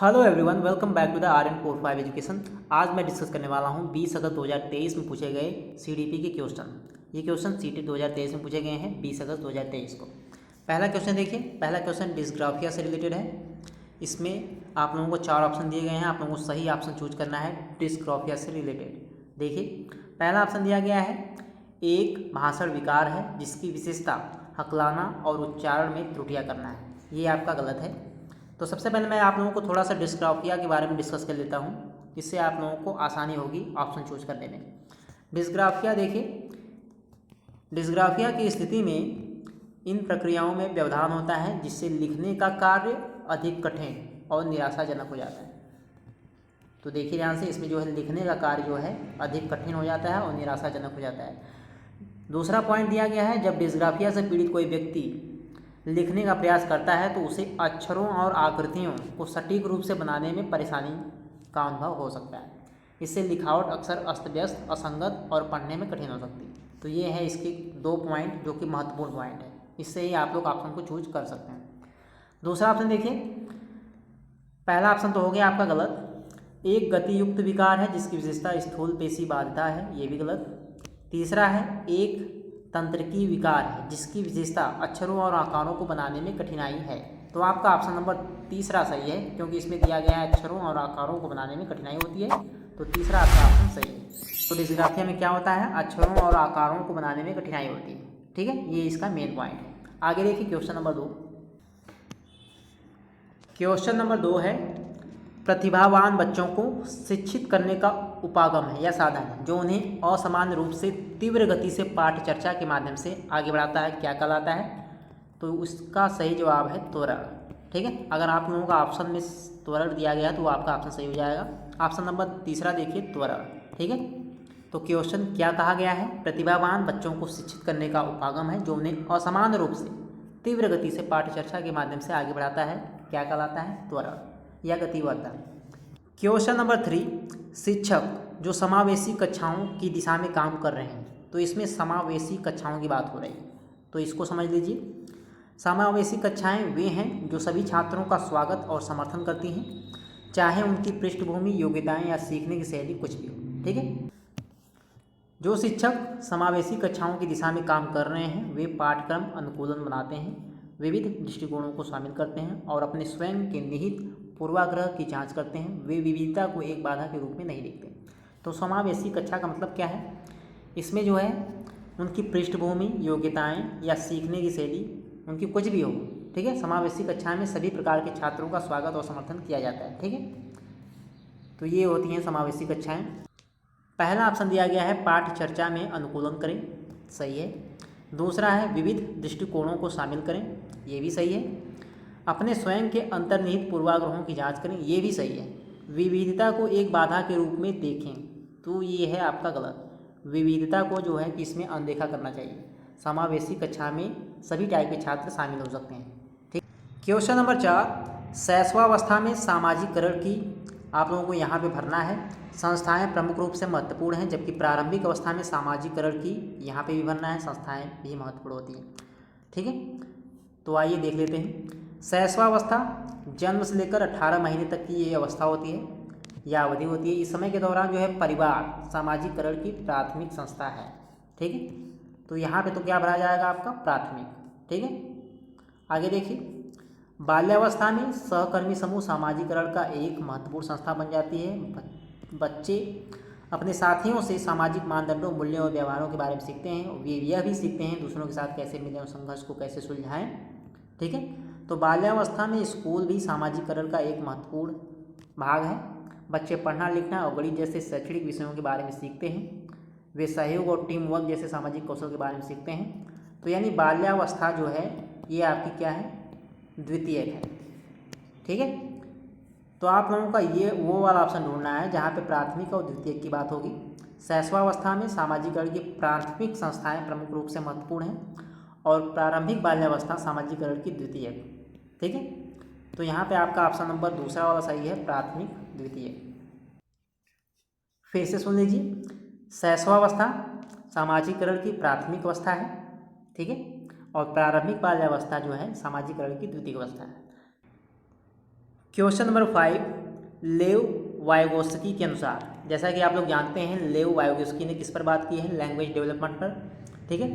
Hello everyone, welcome back to the RN45 education. आज मैं discuss करने वाला हूं 20 अगस्त 2023 में पूछे गए CDP के क्वेश्चन। ये क्वेश्चन CT 2023 में पूछे गए हैं 20 अगस्त 2023 को। पहला क्वेश्चन देखिए, पहला क्वेश्चन डिस्ग्राफिया से रिलेटेड है। इसमें आप लोगों को 4 ऑप्शन दिए गए हैं, आप लोगों को सही ऑप्शन चूज करना है डिस्ग्राफिया से रिलेटेड। देखिए, पहला ऑप्शन दिया गया है एक भाषण विकार है जिसकी विशेषता हकलाना और उच्चारण में त्रुटियाँ करना है। ये आपका गलत है। तो सबसे पहले मैं आप लोगों को थोड़ा सा डिस्ग्राफिया के बारे में डिस्कस कर लेता हूँ, जिससे आप लोगों को आसानी होगी ऑप्शन चूज करने में। डिस्ग्राफिया देखिए, डिस्ग्राफिया की स्थिति में इन प्रक्रियाओं में व्यवधान होता है जिससे लिखने का कार्य अधिक कठिन और निराशाजनक हो जाता है। तो देखिए ध्यान से, इसमें जो है लिखने का कार्य जो है अधिक कठिन हो जाता है और निराशाजनक हो जाता है। दूसरा पॉइंट दिया गया है, जब डिस्ग्राफिया से पीड़ित कोई व्यक्ति लिखने का प्रयास करता है तो उसे अक्षरों और आकृतियों को सटीक रूप से बनाने में परेशानी का अनुभव हो सकता है। इससे लिखावट अक्सर अस्त व्यस्त, असंगत और पढ़ने में कठिन हो सकती है। तो ये है इसके 2 पॉइंट जो कि महत्वपूर्ण पॉइंट है। इससे ही आप लोग ऑप्शन को चूज कर सकते हैं। दूसरा ऑप्शन देखिए, पहला ऑप्शन तो हो गया आपका गलत। एक गति युक्त विकार है जिसकी विशेषता स्थूल पेशी बाध्यता है, ये भी गलत। तीसरा है एक तंत्रिकी विकार है जिसकी विशेषता अक्षरों और आकारों को बनाने में कठिनाई है। तो आपका ऑप्शन नंबर तीसरा सही है, क्योंकि इसमें दिया गया है अक्षरों और आकारों को बनाने में कठिनाई होती है। तो तीसरा आपका ऑप्शन सही है। तो डिस्ग्राफिया में क्या होता है, अक्षरों और आकारों को बनाने में कठिनाई होती है। ठीक है, ये इसका मेन पॉइंट है। आगे देखिए क्वेश्चन नंबर 2। क्वेश्चन नंबर 2 है प्रतिभावान बच्चों को शिक्षित करने का उपागम है या साधन है जो उन्हें असामान्य रूप से तीव्र गति से पाठ चर्चा के माध्यम से आगे बढ़ाता है, क्या कहलाता है? तो उसका सही जवाब है त्वरण। ठीक है, अगर आप लोगों का ऑप्शन में त्वरण दिया गया तो आपका ऑप्शन सही हो जाएगा। ऑप्शन नंबर तीसरा देखिए, त्वरण। ठीक है, तो क्वेश्चन क्या कहा गया है, प्रतिभावान बच्चों को शिक्षित करने का उपागम है जो उन्हें असामान्य रूप से तीव्र गति से पाठ चर्चा के माध्यम से आगे बढ़ाता है, क्या कहलाता है? त्वरण या गतिवर्धन। क्वेश्चन नंबर 3, शिक्षक जो समावेशी कक्षाओं की दिशा में काम कर रहे हैं। तो इसमें समावेशी कक्षाओं की बात हो रही है, तो इसको समझ लीजिए। समावेशी कक्षाएं वे हैं जो सभी छात्रों का स्वागत और समर्थन करती हैं, चाहे उनकी पृष्ठभूमि, योग्यताएं या सीखने की शैली कुछ भी हो। ठीक है, जो शिक्षक समावेशी कक्षाओं की दिशा में काम कर रहे हैं वे पाठ्यक्रम अनुकूलन बनाते हैं, विविध दृष्टिकोणों को शामिल करते हैं और अपने स्वयं के निहित पूर्वाग्रह की जांच करते हैं। वे विविधता को एक बाधा के रूप में नहीं देखते। तो समावेशी कक्षा का मतलब क्या है, इसमें जो है उनकी पृष्ठभूमि, योग्यताएं या सीखने की शैली उनकी कुछ भी हो। ठीक है, समावेशी कक्षा में सभी प्रकार के छात्रों का स्वागत और समर्थन किया जाता है। ठीक है, तो ये होती हैं समावेशी कक्षाएँ। पहला ऑप्शन दिया गया है पाठ चर्चा में अनुकूलन करें, सही है। दूसरा है विविध दृष्टिकोणों को शामिल करें, ये भी सही है। अपने स्वयं के अंतर्निहित पूर्वाग्रहों की जांच करें, ये भी सही है। विविधता को एक बाधा के रूप में देखें, तो ये है आपका गलत। विविधता को जो है कि इसमें अनदेखा करना चाहिए। समावेशी कक्षा में सभी टाइप के छात्र शामिल हो सकते हैं। ठीक, क्वेश्चन नंबर 4, शैशवावस्था में सामाजिकरण की आप लोगों को यहाँ पे भरना है। संस्थाएं प्रमुख रूप से महत्वपूर्ण हैं, जबकि प्रारंभिक अवस्था में सामाजिकरण की यहाँ पे भी भरना है, संस्थाएं भी महत्वपूर्ण होती हैं। ठीक है, तो आइए देख लेते हैं। शैशवावस्था जन्म से लेकर 18 महीने तक की ये अवस्था होती है या अवधि होती है। इस समय के दौरान जो है परिवार सामाजिकरण की प्राथमिक संस्था है। ठीक है, तो यहाँ पे तो क्या भरा जाएगा आपका? प्राथमिक। ठीक है, आगे देखिए। बाल्यावस्था में सहकर्मी समूह सामाजिकरण का एक महत्वपूर्ण संस्था बन जाती है। बच्चे अपने साथियों से सामाजिक मानदंडों, मूल्यों और व्यवहारों के बारे में सीखते हैं। वे यह भी सीखते हैं दूसरों के साथ कैसे मिलें और संघर्ष को कैसे सुलझाएं। ठीक है, तो बाल्यावस्था में स्कूल भी सामाजिकरण का एक महत्वपूर्ण भाग है। बच्चे पढ़ना, लिखना और गणित जैसे शैक्षणिक विषयों के बारे में सीखते हैं। वे सहयोग और टीम वर्क जैसे सामाजिक कौशल के बारे में सीखते हैं। तो यानी बाल्यावस्था जो है ये आपकी क्या है? द्वितीयक है। ठीक है, तो आप लोगों का ये वो वाला ऑप्शन ढूंढना है जहाँ पे प्राथमिक और द्वितीयक की बात होगी। शैशवावस्था में सामाजिकरण की प्राथमिक संस्थाएं प्रमुख रूप से महत्वपूर्ण हैं और प्रारंभिक बाल्यावस्था सामाजिकरण की द्वितीयक। ठीक है, तो यहाँ पे आपका ऑप्शन नंबर दूसरा वाला सही है, प्राथमिक द्वितीयक। फिर से सुन लीजिए, शैशवावस्था सामाजिकरण की प्राथमिक अवस्था है। ठीक है, और प्रारंभिक बाल्यावस्था जो है सामाजिकरण की द्वितीयक अवस्था है। क्वेश्चन नंबर 5, लेव वाइगोस्की के अनुसार, जैसा कि आप लोग जानते हैं लेव वाइगोस्की ने किस पर बात की है, लैंग्वेज डेवलपमेंट पर, ठीक है,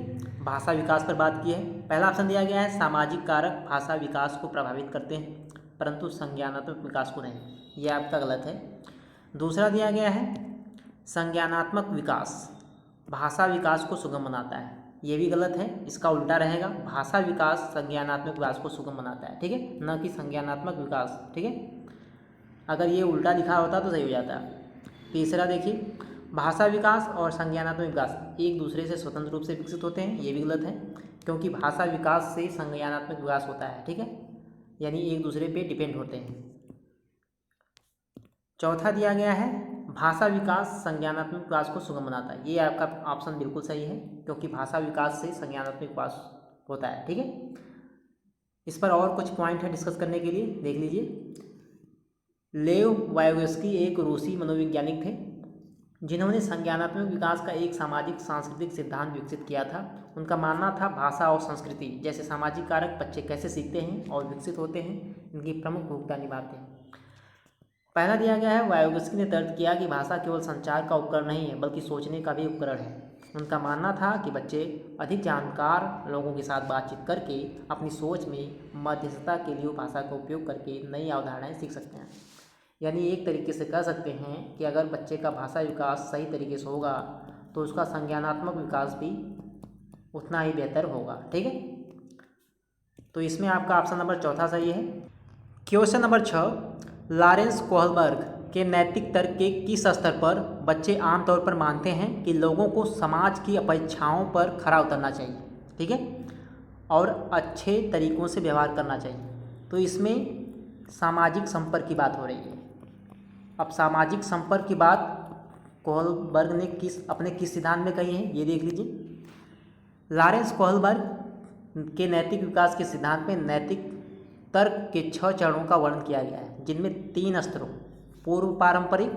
भाषा विकास पर बात की है। पहला ऑप्शन दिया गया है सामाजिक कारक भाषा विकास को प्रभावित करते हैं परंतु संज्ञानात्मक विकास को नहीं, यह आपका गलत है। दूसरा दिया गया है संज्ञानात्मक विकास भाषा विकास को सुगम बनाता है, ये भी गलत है, इसका उल्टा रहेगा, भाषा विकास संज्ञानात्मक विकास को सुगम बनाता है, ठीक है, न कि संज्ञानात्मक विकास, ठीक है, अगर ये उल्टा लिखा होता तो सही हो जाता। तीसरा देखिए, भाषा विकास और संज्ञानात्मक विकास एक दूसरे से स्वतंत्र रूप से विकसित होते हैं, ये भी गलत है, क्योंकि भाषा विकास से संज्ञानात्मक विकास होता है, ठीक है, यानी एक दूसरे पे डिपेंड होते हैं। चौथा दिया गया है भाषा विकास संज्ञानात्मक विकास को सुगम बनाता है, ये आपका ऑप्शन बिल्कुल सही है, क्योंकि भाषा विकास से संज्ञानात्मक विकास होता है, ठीक है। इस पर और कुछ पॉइंट है डिस्कस करने के लिए, देख लीजिए। लेव वाइगोस्की एक रूसी मनोवैज्ञानिक थे जिन्होंने संज्ञानात्मक विकास का एक सामाजिक सांस्कृतिक सिद्धांत विकसित किया था। उनका मानना था भाषा और संस्कृति जैसे सामाजिक कारक बच्चे कैसे सीखते हैं और विकसित होते हैं, इनकी प्रमुख भूमिका निभाते हैं। पहला दिया गया है वाइगोस्की ने तर्क किया कि भाषा केवल संचार का उपकरण नहीं है बल्कि सोचने का भी उपकरण है। उनका मानना था कि बच्चे अधिक जानकार लोगों के साथ बातचीत करके अपनी सोच में मध्यस्थता के लिए भाषा का उपयोग करके नई अवधारणाएं सीख सकते हैं। यानी एक तरीके से कह सकते हैं कि अगर बच्चे का भाषा विकास सही तरीके से होगा तो उसका संज्ञानात्मक विकास भी उतना ही बेहतर होगा, ठीक है। तो इसमें आपका ऑप्शन नंबर चौथा सही है। क्वेश्चन नंबर 6, लॉरेंस कोहलबर्ग के नैतिक तर्क के किस स्तर पर बच्चे आमतौर पर मानते हैं कि लोगों को समाज की अपेक्षाओं पर खरा उतरना चाहिए, ठीक है, और अच्छे तरीक़ों से व्यवहार करना चाहिए। तो इसमें सामाजिक संपर्क की बात हो रही है। अब सामाजिक संपर्क की बात कोहलबर्ग ने अपने किस सिद्धांत में कही है, ये देख लीजिए। लॉरेंस कोहलबर्ग के नैतिक विकास के सिद्धांत में नैतिक तर्क के 6 चरणों का वर्णन किया गया है, जिनमें 3 स्तरों पूर्व पारंपरिक,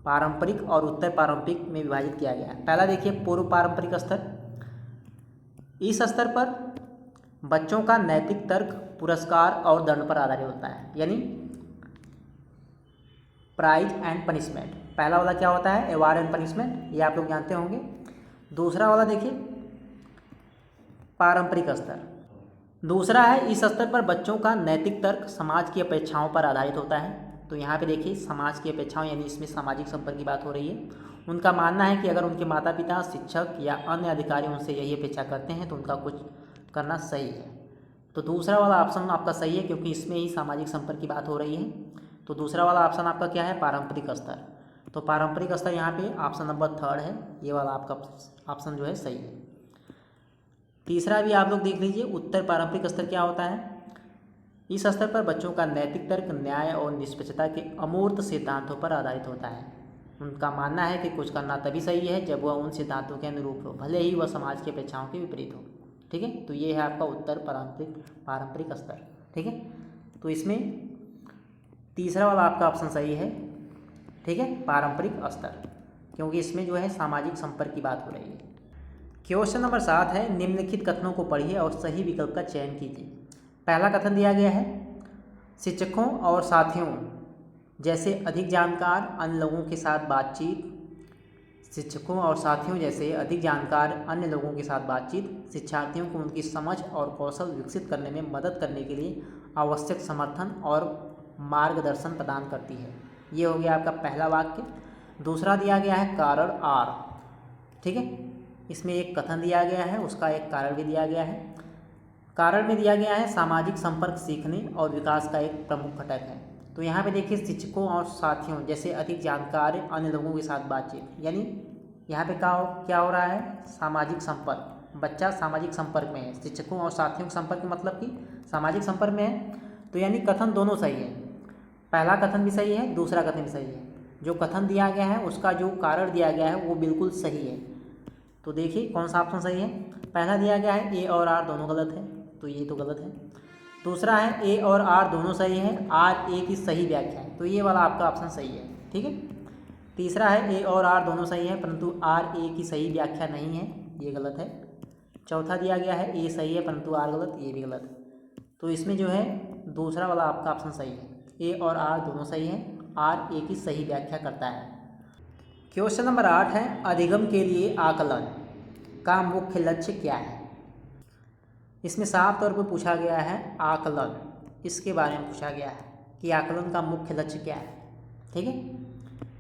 पारंपरिक और उत्तर पारंपरिक में विभाजित किया गया है। पहला देखिए पूर्व पारंपरिक स्तर। इस स्तर पर बच्चों का नैतिक तर्क पुरस्कार और दंड पर आधारित होता है, यानी प्राइज एंड पनिशमेंट। पहला वाला क्या होता है, अवार्ड एंड पनिशमेंट, ये आप लोग जानते होंगे। दूसरा वाला देखिए पारंपरिक स्तर। दूसरा है इस स्तर पर बच्चों का नैतिक तर्क समाज की अपेक्षाओं पर आधारित होता है। तो यहाँ पे देखिए समाज की अपेक्षाओं यानी इसमें सामाजिक संपर्क की बात हो रही है। उनका मानना है कि अगर उनके माता पिता, शिक्षक या अन्य अधिकारी उनसे यही अपेक्षा करते हैं तो उनका कुछ करना सही है। तो दूसरा वाला ऑप्शन आपका सही है, क्योंकि इसमें ही सामाजिक संपर्क की बात हो रही है। तो दूसरा वाला ऑप्शन आपका क्या है, पारंपरिक स्तर। तो पारंपरिक स्तर यहाँ पे ऑप्शन नंबर 3 है, ये वाला आपका ऑप्शन जो है सही है। तीसरा भी आप लोग देख लीजिए, उत्तर पारंपरिक स्तर क्या होता है। इस स्तर पर बच्चों का नैतिक तर्क न्याय और निष्पक्षता के अमूर्त सिद्धांतों पर आधारित होता है। उनका मानना है कि कुछ करना तभी सही है जब वह उन सिद्धांतों के अनुरूप हो, भले ही वह समाज की अपेक्षाओं के विपरीत हो, ठीक है। तो ये है आपका उत्तर पारंपरिक स्तर, ठीक है। तो इसमें तीसरा वाला आपका ऑप्शन सही है, ठीक है, पारंपरिक स्तर, क्योंकि इसमें जो है सामाजिक संपर्क की बात हो रही है। क्वेश्चन नंबर 7 है, निम्नलिखित कथनों को पढ़िए और सही विकल्प का चयन कीजिए। पहला कथन दिया गया है, शिक्षकों और साथियों जैसे अधिक जानकार अन्य लोगों के साथ बातचीत, शिक्षकों और साथियों जैसे अधिक जानकार अन्य लोगों के साथ बातचीत शिक्षार्थियों को उनकी समझ और कौशल विकसित करने में मदद करने के लिए आवश्यक समर्थन और मार्गदर्शन प्रदान करती है। ये हो गया आपका पहला वाक्य। दूसरा दिया गया है कारण आर, ठीक है, इसमें एक कथन दिया गया है, उसका एक कारण भी दिया गया है। कारण में दिया गया है सामाजिक संपर्क सीखने और विकास का एक प्रमुख घटक है। तो यहाँ पे देखिए शिक्षकों और साथियों जैसे अधिक जानकार अन्य लोगों के साथ बातचीत, यानी यहाँ पे क्या हो रहा है, सामाजिक संपर्क, बच्चा सामाजिक संपर्क में है। शिक्षकों और साथियों के संपर्क मतलब कि सामाजिक संपर्क में है, तो यानी कथन दोनों सही है। पहला कथन भी सही है, दूसरा कथन भी सही है। जो कथन दिया गया है उसका जो कारण दिया गया है वो बिल्कुल सही है। तो देखिए कौन सा ऑप्शन सही है। पहला दिया गया है ए और आर दोनों गलत है, तो ये तो गलत है। दूसरा है ए और आर दोनों सही है, आर ए की सही व्याख्या है, तो ये वाला आपका ऑप्शन सही है, ठीक है। तीसरा है ए और आर दोनों सही है परंतु आर ए की सही व्याख्या नहीं है, ये गलत है। चौथा दिया गया है ए सही है परंतु आर गलत, ये भी गलत है। तो इसमें जो है दूसरा वाला आपका ऑप्शन सही है, ए और आर दोनों सही हैं। आर ए की सही व्याख्या करता है। क्वेश्चन नंबर 8 है, अधिगम के लिए आकलन का मुख्य लक्ष्य क्या है। इसमें साफ तौर पर पूछा गया है आकलन, इसके बारे में पूछा गया है कि आकलन का मुख्य लक्ष्य क्या है। ठीक है,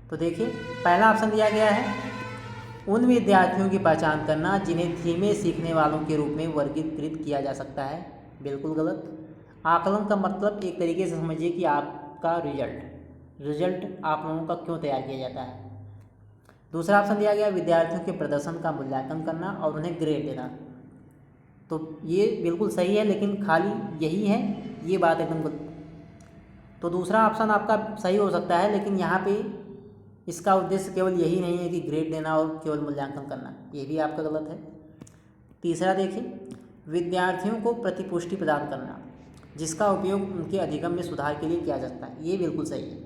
तो देखिए पहला ऑप्शन दिया गया है उन विद्यार्थियों की पहचान करना जिन्हें धीमे सीखने वालों के रूप में वर्गीकृत किया जा सकता है। बिल्कुल गलत। आकलन का मतलब एक तरीके से समझिए कि आपका रिजल्ट आप लोगों का क्यों तैयार किया जाता है। दूसरा ऑप्शन दिया गया विद्यार्थियों के प्रदर्शन का मूल्यांकन करना और उन्हें ग्रेड देना। तो ये बिल्कुल सही है, लेकिन खाली यही है, ये बात एकदम गलत। तो दूसरा ऑप्शन आपका सही हो सकता है, लेकिन यहाँ पे इसका उद्देश्य केवल यही नहीं है कि ग्रेड देना और केवल मूल्यांकन करना, ये भी आपका गलत है। तीसरा देखिए, विद्यार्थियों को प्रतिपुष्टि प्रदान करना जिसका उपयोग उनके अधिगम में सुधार के लिए किया जा सकता है, ये बिल्कुल सही है।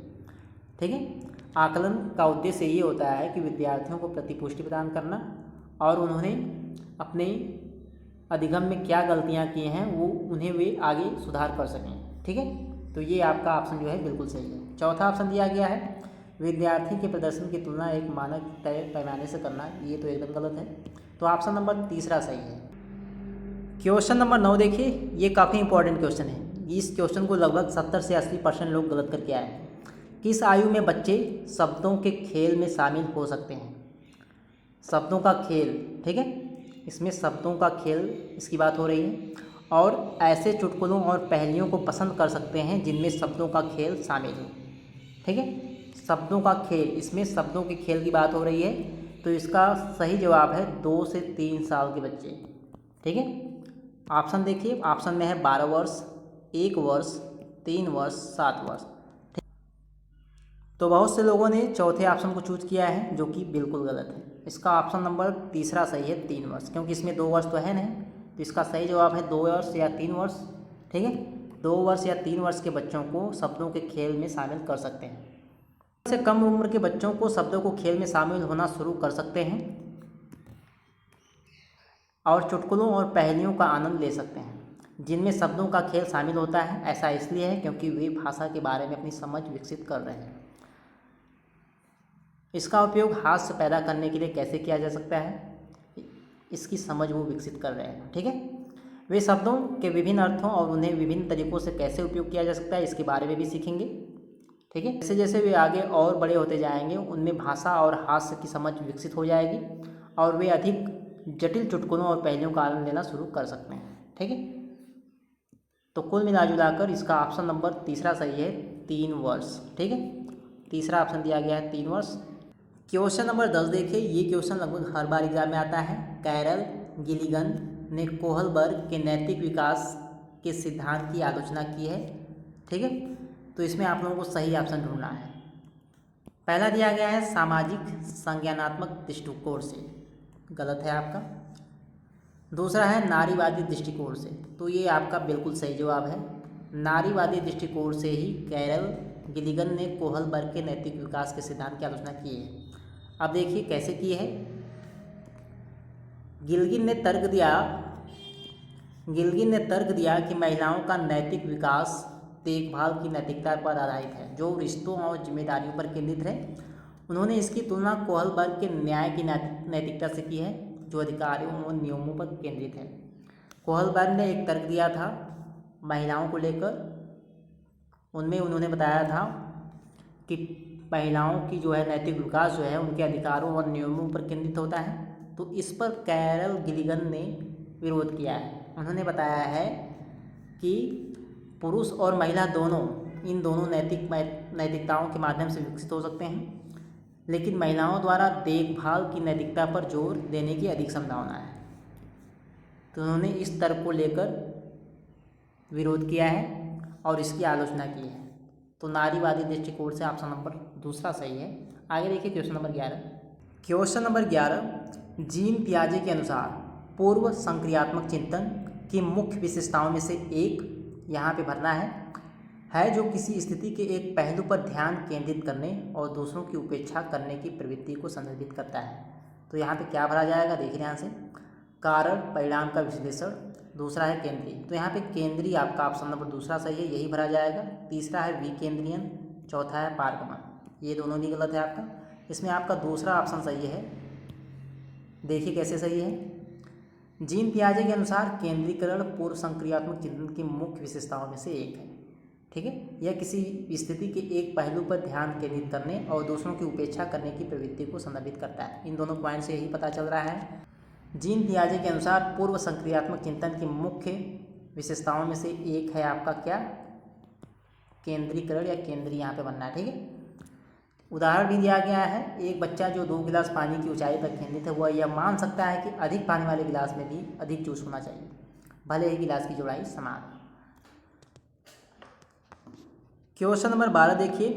ठीक है, आकलन का उद्देश्य ये होता है कि विद्यार्थियों को प्रतिपुष्टि प्रदान करना और उन्होंने अपने अधिगम में क्या गलतियाँ की हैं वो उन्हें वे आगे सुधार कर सकें। ठीक है, तो ये आपका ऑप्शन जो है बिल्कुल सही है। चौथा ऑप्शन दिया गया है विद्यार्थी के प्रदर्शन की तुलना एक मानक तय पैमाने से करना, ये तो एकदम गलत है। तो ऑप्शन नंबर तीसरा सही है। क्वेश्चन नंबर 9 देखिए, ये काफ़ी इंपॉर्टेंट क्वेश्चन है। इस क्वेश्चन को लगभग 70 से 80% लोग गलत करके आए हैं। किस आयु में बच्चे शब्दों के खेल में शामिल हो सकते हैं। शब्दों का खेल, ठीक है, इसमें शब्दों का खेल इसकी बात हो रही है। और ऐसे चुटकुलों और पहेलियों को पसंद कर सकते हैं जिनमें शब्दों का खेल शामिल हो। ठीक है, शब्दों का खेल, इसमें शब्दों के खेल की बात हो रही है। तो इसका सही जवाब है 2 से 3 साल के बच्चे। ठीक है, ऑप्शन देखिए, ऑप्शन में है 12 वर्ष, 1 वर्ष, 3 वर्ष, 7 वर्ष। तो बहुत से लोगों ने चौथे ऑप्शन को चूज किया है, जो कि बिल्कुल गलत है। इसका ऑप्शन नंबर तीसरा सही है, 3 वर्ष, क्योंकि इसमें 2 वर्ष तो है नहीं। तो इसका सही जवाब है 2 वर्ष या 3 वर्ष। ठीक है, 2 वर्ष या 3 वर्ष के बच्चों को शब्दों के खेल में शामिल कर सकते हैं। से कम उम्र के बच्चों को शब्दों को खेल में शामिल होना शुरू कर सकते हैं और चुटकुलों और पहेलियों का आनंद ले सकते हैं जिनमें शब्दों का खेल शामिल होता है। ऐसा इसलिए है क्योंकि वे भाषा के बारे में अपनी समझ विकसित कर रहे हैं। इसका उपयोग हास्य पैदा करने के लिए कैसे किया जा सकता है, इसकी समझ वो विकसित कर रहे हैं। ठीक है, वे शब्दों के विभिन्न अर्थों और उन्हें विभिन्न तरीक़ों से कैसे उपयोग किया जा सकता है इसके बारे में भी सीखेंगे। ठीक है, जैसे जैसे वे आगे और बड़े होते जाएंगे उनमें भाषा और हास्य की समझ विकसित हो जाएगी और वे अधिक जटिल चुटकुलों और पहेलियों का आनंद लेना शुरू कर सकते हैं। ठीक है, तो कुल मिलाजुलाकर इसका ऑप्शन नंबर तीसरा सही है, 3 वर्ष। ठीक है, तीसरा ऑप्शन दिया गया है 3 वर्ष। क्वेश्चन नंबर 10 देखिए, ये क्वेश्चन लगभग हर बार एग्जाम में आता है। कैरल गिलिगन ने कोहलबर्ग के नैतिक विकास के सिद्धांत की आलोचना की है। ठीक है, तो इसमें आप लोगों को सही ऑप्शन ढूंढना है। पहला दिया गया है सामाजिक संज्ञानात्मक दृष्टिकोण से, गलत है आपका। दूसरा है नारीवादी दृष्टिकोण से, तो ये आपका बिल्कुल सही जवाब है। नारीवादी दृष्टिकोण से ही कैरल गिलिगन ने कोहलबर्ग के नैतिक विकास के सिद्धांत की आलोचना की है। अब देखिए कैसे की है। गिलिगन ने तर्क दिया कि महिलाओं का नैतिक विकास देखभाल की नैतिकता पर आधारित है जो रिश्तों और जिम्मेदारियों पर केंद्रित है। उन्होंने इसकी तुलना कोहलबर्ग के न्याय की नैतिकता से की है जो अधिकारों और नियमों पर केंद्रित है। कोहलबर्ग ने एक तर्क दिया था महिलाओं को लेकर, उनमें उन्होंने बताया था कि महिलाओं की जो है नैतिक विकास जो है उनके अधिकारों और नियमों पर केंद्रित होता है। तो इस पर कैरल गिलिगन ने विरोध किया है। उन्होंने बताया है कि पुरुष और महिला दोनों इन दोनों नैतिकताओं के माध्यम से विकसित हो सकते हैं, लेकिन महिलाओं द्वारा देखभाल की नैतिकता पर जोर देने की अधिक संभावना है। तो उन्होंने इस तर्क को लेकर विरोध किया है और इसकी आलोचना की है। तो नारीवादी दृष्टिकोण से ऑप्शन नंबर दूसरा सही है। आगे देखिए question number 11। Question number 11, Jean पियाजे के अनुसार पूर्व संक्रियात्मक चिंतन की मुख्य विशेषताओं में से एक यहाँ पे भरना है जो किसी स्थिति के एक पहलू पर ध्यान केंद्रित करने और दूसरों की उपेक्षा करने की प्रवृत्ति को संदर्भित करता है। तो यहाँ पे क्या भरा जाएगा, देखिए ध्यान से। कारण परिणाम का विश्लेषण, दूसरा है केंद्रीय। तो यहाँ पे केंद्रीय आपका ऑप्शन नंबर दूसरा सही है, यही भरा जाएगा। तीसरा है विकेंद्रीयन, चौथा है पारगमन। ये दोनों भी गलत है आपका। इसमें आपका दूसरा ऑप्शन सही है। देखिए कैसे सही है। जीन पियाजे के अनुसार केंद्रीकरण पूर्व संक्रियात्मक चिंतन की मुख्य विशेषताओं में से एक है। ठीक है, यह किसी स्थिति के एक पहलू पर ध्यान केंद्रित करने और दूसरों की उपेक्षा करने की प्रवृत्ति को संदर्भित करता है। इन दोनों पॉइंट से यही पता चल रहा है। जीन पियाजे के अनुसार पूर्व संक्रियात्मक चिंतन की मुख्य विशेषताओं में से एक है आपका क्या, केंद्रीकरण या केंद्रीय यहाँ पे बनना है। ठीक है, उदाहरण भी दिया गया है। एक बच्चा जो 2 गिलास पानी की ऊंचाई तक केंद्रित है वह यह मान सकता है कि अधिक पानी वाले गिलास में भी अधिक जूस होना चाहिए, भले ही गिलास की चौड़ाई समान। क्वेश्चन नंबर 12 देखिए,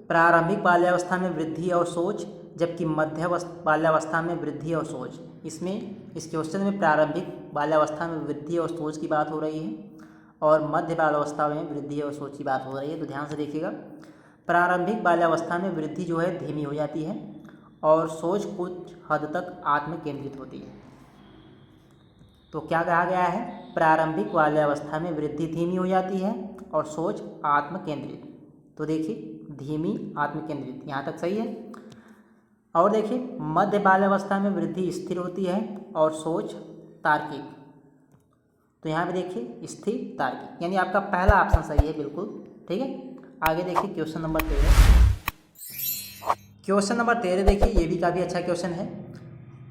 प्रारंभिक बाल्यावस्था में वृद्धि और सोच जबकि मध्य बाल्यावस्था में वृद्धि और सोच। इसमें इस क्वेश्चन में प्रारंभिक बाल्यावस्था में वृद्धि और सोच की बात हो रही है और मध्य बाल्यावस्था में वृद्धि और सोच की बात हो रही है। तो ध्यान से देखिएगा, प्रारंभिक बाल्यावस्था में वृद्धि जो है धीमी हो जाती है और सोच कुछ हद तक आत्म केंद्रित होती है। तो क्या कहा गया है, प्रारंभिक बाल्यावस्था में वृद्धि धीमी हो जाती है और सोच आत्म केंद्रित। तो देखिए धीमी आत्म केंद्रित, यहाँ तक सही है। और देखिए मध्य बाल्यावस्था में वृद्धि स्थिर होती है और सोच तार्किक। तो यहाँ पे देखिए स्थिर तार्किक, यानी आपका पहला ऑप्शन सही है बिल्कुल। ठीक है, आगे देखिए क्वेश्चन नंबर 13। क्वेश्चन नंबर 13 देखिए, ये भी काफ़ी अच्छा क्वेश्चन है।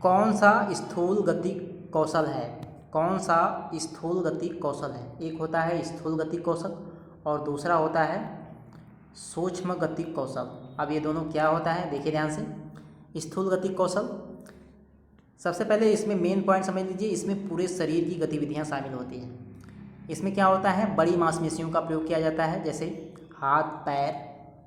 कौन सा स्थूल गति कौशल है, कौन सा स्थूल गति कौशल है। एक होता है स्थूल गति कौशल और दूसरा होता है सूक्ष्म गति कौशल। अब ये दोनों क्या होता है देखिए ध्यान से। स्थूल गति कौशल, सबसे पहले इसमें मेन पॉइंट समझ लीजिए, इसमें पूरे शरीर की गतिविधियाँ शामिल होती हैं। इसमें क्या होता है, बड़ी मांसपेशियों का प्रयोग किया जाता है, जैसे हाथ, पैर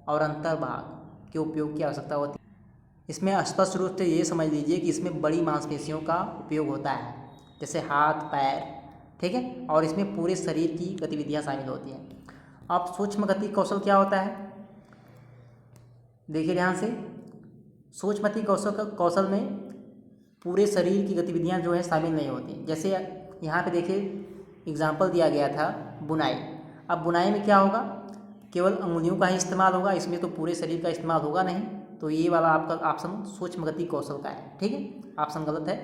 और अंतर्भाग के उपयोग की आवश्यकता होती है। इसमें स्पष्ट रूप से ये समझ लीजिए कि इसमें बड़ी मांसपेशियों का उपयोग होता है, जैसे हाथ, पैर। ठीक है, और इसमें पूरे शरीर की गतिविधियाँ शामिल होती हैं। अब सूक्ष्म गति कौशल क्या होता है, देखिए ध्यान से। सूक्ष्म गति कौशल में पूरे शरीर की गतिविधियाँ जो है शामिल नहीं होती। जैसे यहाँ पे देखिए एग्जाम्पल दिया गया था बुनाई। अब बुनाई में क्या होगा, केवल अंगुलियों का ही इस्तेमाल होगा, इसमें तो पूरे शरीर का इस्तेमाल होगा नहीं। तो ये वाला आपका ऑप्शन सूक्ष्म गति कौशल का है। ठीक है, ऑप्शन गलत है।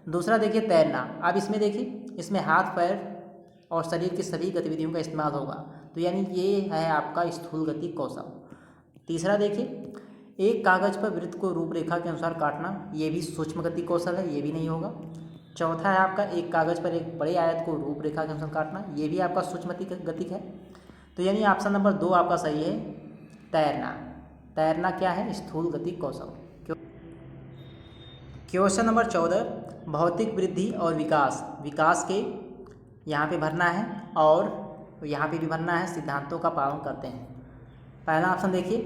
दूसरा देखिए तैरना। अब इसमें देखिए, इसमें हाथ, पैर और शरीर की सभी गतिविधियों का इस्तेमाल होगा, तो यानी ये है आपका स्थूल गति कौशल। तीसरा देखिए, एक कागज़ पर वृत्त को रूपरेखा के अनुसार काटना, ये भी सूक्ष्म गति कौशल है, ये भी नहीं होगा। चौथा है आपका एक कागज़ पर एक बड़े आयत को रूपरेखा के अनुसार काटना, ये भी आपका सूक्ष्म गति है। तो यानी ऑप्शन नंबर 2 आपका सही है, तैरना। तैरना क्या है, स्थूल गति कौशल। क्वेश्चन नंबर 14, भौतिक वृद्धि और विकास। विकास के यहाँ पे भरना है और यहाँ पे भी भरना है, सिद्धांतों का पालन करते हैं। पहला ऑप्शन देखिए,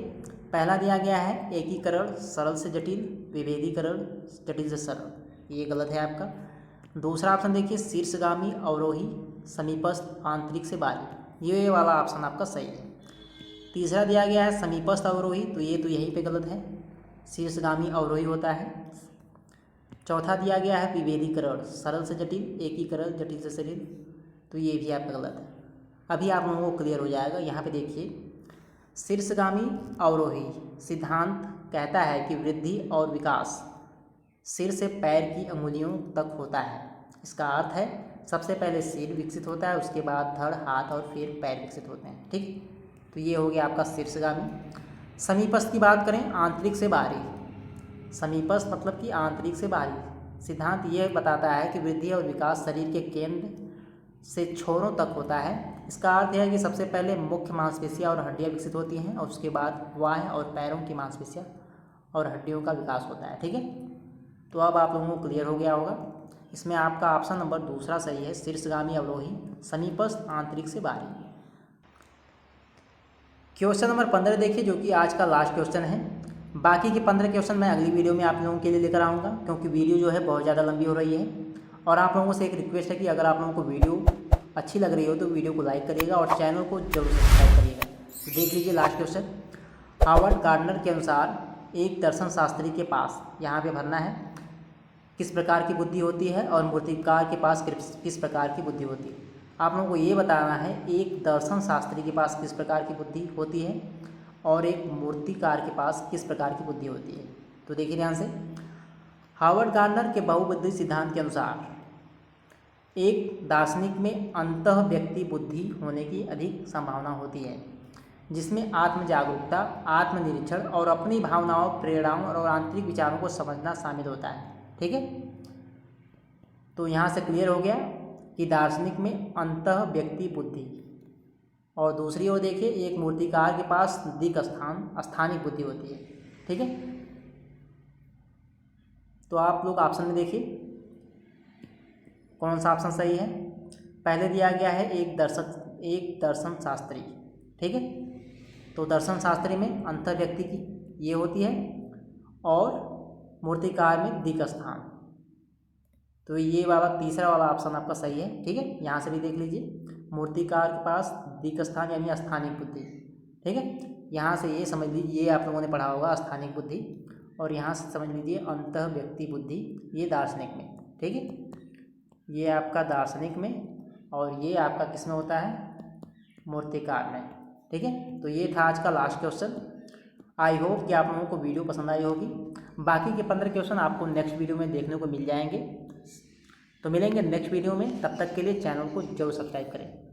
पहला दिया गया है एकीकरण सरल से जटिल, विभेदीकरण जटिल से सरल, ये गलत है आपका। दूसरा ऑप्शन देखिए, शीर्षगामी अवरोही, समीपस्थ आंतरिक से बाहरी, ये वाला ऑप्शन आपका सही है। तीसरा दिया गया है समीपस्थ अवरोही, तो ये तो यहीं पे गलत है, शीर्षगामी अवरोही होता है। चौथा दिया गया है विभेदीकरण सरल से जटिल, एकीकरण जटिल से सरल, तो ये भी आपका गलत है। अभी आप लोगों को क्लियर हो जाएगा। यहाँ पे देखिए, शीर्षगामी अवरोही सिद्धांत कहता है कि वृद्धि और विकास सिर से पैर की अंगुलियों तक होता है। इसका अर्थ है सबसे पहले सिर विकसित होता है, उसके बाद धड़, हाथ और फिर पैर विकसित होते हैं। ठीक, तो ये हो गया आपका शीर्षगामी। समीपस्थ की बात करें, आंतरिक से बाहरी। समीपस्थ मतलब कि आंतरिक से बाहरी। सिद्धांत ये बताता है कि वृद्धि और विकास शरीर के केंद्र से छोरों तक होता है। इसका अर्थ है कि सबसे पहले मुख्य मांसपेशियाँ और हड्डियाँ विकसित होती हैं और उसके बाद बाह्य और पैरों की मांसपेशियाँ और हड्डियों का विकास होता है। ठीक है, तो अब आप लोगों को क्लियर हो गया होगा। इसमें आपका ऑप्शन नंबर दूसरा सही है, शीर्षगामी अवरोही, समीपस्थ आंतरिक से बाहरी। क्वेश्चन नंबर 15 देखिए, जो कि आज का लास्ट क्वेश्चन है। बाकी के 15 क्वेश्चन मैं अगली वीडियो में आप लोगों के लिए लेकर आऊँगा, क्योंकि वीडियो जो है बहुत ज़्यादा लंबी हो रही है। और आप लोगों से एक रिक्वेस्ट है कि अगर आप लोगों को वीडियो अच्छी लग रही हो तो वीडियो को लाइक करिएगा और चैनल को जरूर सब्सक्राइब करिएगा। तो देख लीजिए लास्ट क्वेश्चन। हावर्ड गार्डनर के अनुसार एक दर्शन शास्त्री के पास, यहाँ पे भरना है, किस प्रकार की बुद्धि होती है और मूर्तिकार के पास किस प्रकार की बुद्धि होती है। आप लोगों को ये बताना है एक दर्शन शास्त्री के पास किस प्रकार की बुद्धि होती है और एक मूर्तिकार के पास किस प्रकार की बुद्धि होती है। तो देखिए ध्यान से, हार्वर्ड गार्डनर के बहुबुद्धि सिद्धांत के अनुसार एक दार्शनिक में अंतः व्यक्ति बुद्धि होने की अधिक संभावना होती है, जिसमें आत्म जागरूकता, आत्मनिरीक्षण और अपनी भावनाओं, प्रेरणाओं और आंतरिक विचारों को समझना शामिल होता है। ठीक है, तो यहाँ से क्लियर हो गया कि दार्शनिक में अंतः व्यक्ति बुद्धि, और दूसरी ओर देखिए एक मूर्तिकार के पास दिक् स्थानिक बुद्धि होती है। ठीक है, तो आप लोग ऑप्शन में देखिए कौन सा ऑप्शन सही है। पहले दिया गया है एक दर्शन शास्त्री। ठीक है, तो दर्शन शास्त्री में अंतर व्यक्ति की ये होती है और मूर्तिकार में दिक् स्थान, तो ये वाला तीसरा वाला ऑप्शन आपका सही है। ठीक है, यहाँ से भी देख लीजिए मूर्तिकार के पास दिक् स्थान यानी स्थानिक बुद्धि। ठीक है, यहाँ से ये समझ लीजिए, ये आप लोगों ने पढ़ा होगा स्थानिक बुद्धि, और यहाँ से समझ लीजिए अंतः व्यक्ति बुद्धि, ये दार्शनिक में। ठीक है, ये आपका दार्शनिक में और ये आपका किस में होता है, मूर्तिकार में। ठीक है, तो ये था आज का लास्ट क्वेश्चन। आई होप कि आप लोगों को वीडियो पसंद आई होगी। बाकी के 15 क्वेश्चन आपको नेक्स्ट वीडियो में देखने को मिल जाएंगे। तो मिलेंगे नेक्स्ट वीडियो में, तब तक के लिए चैनल को जरूर सब्सक्राइब करें।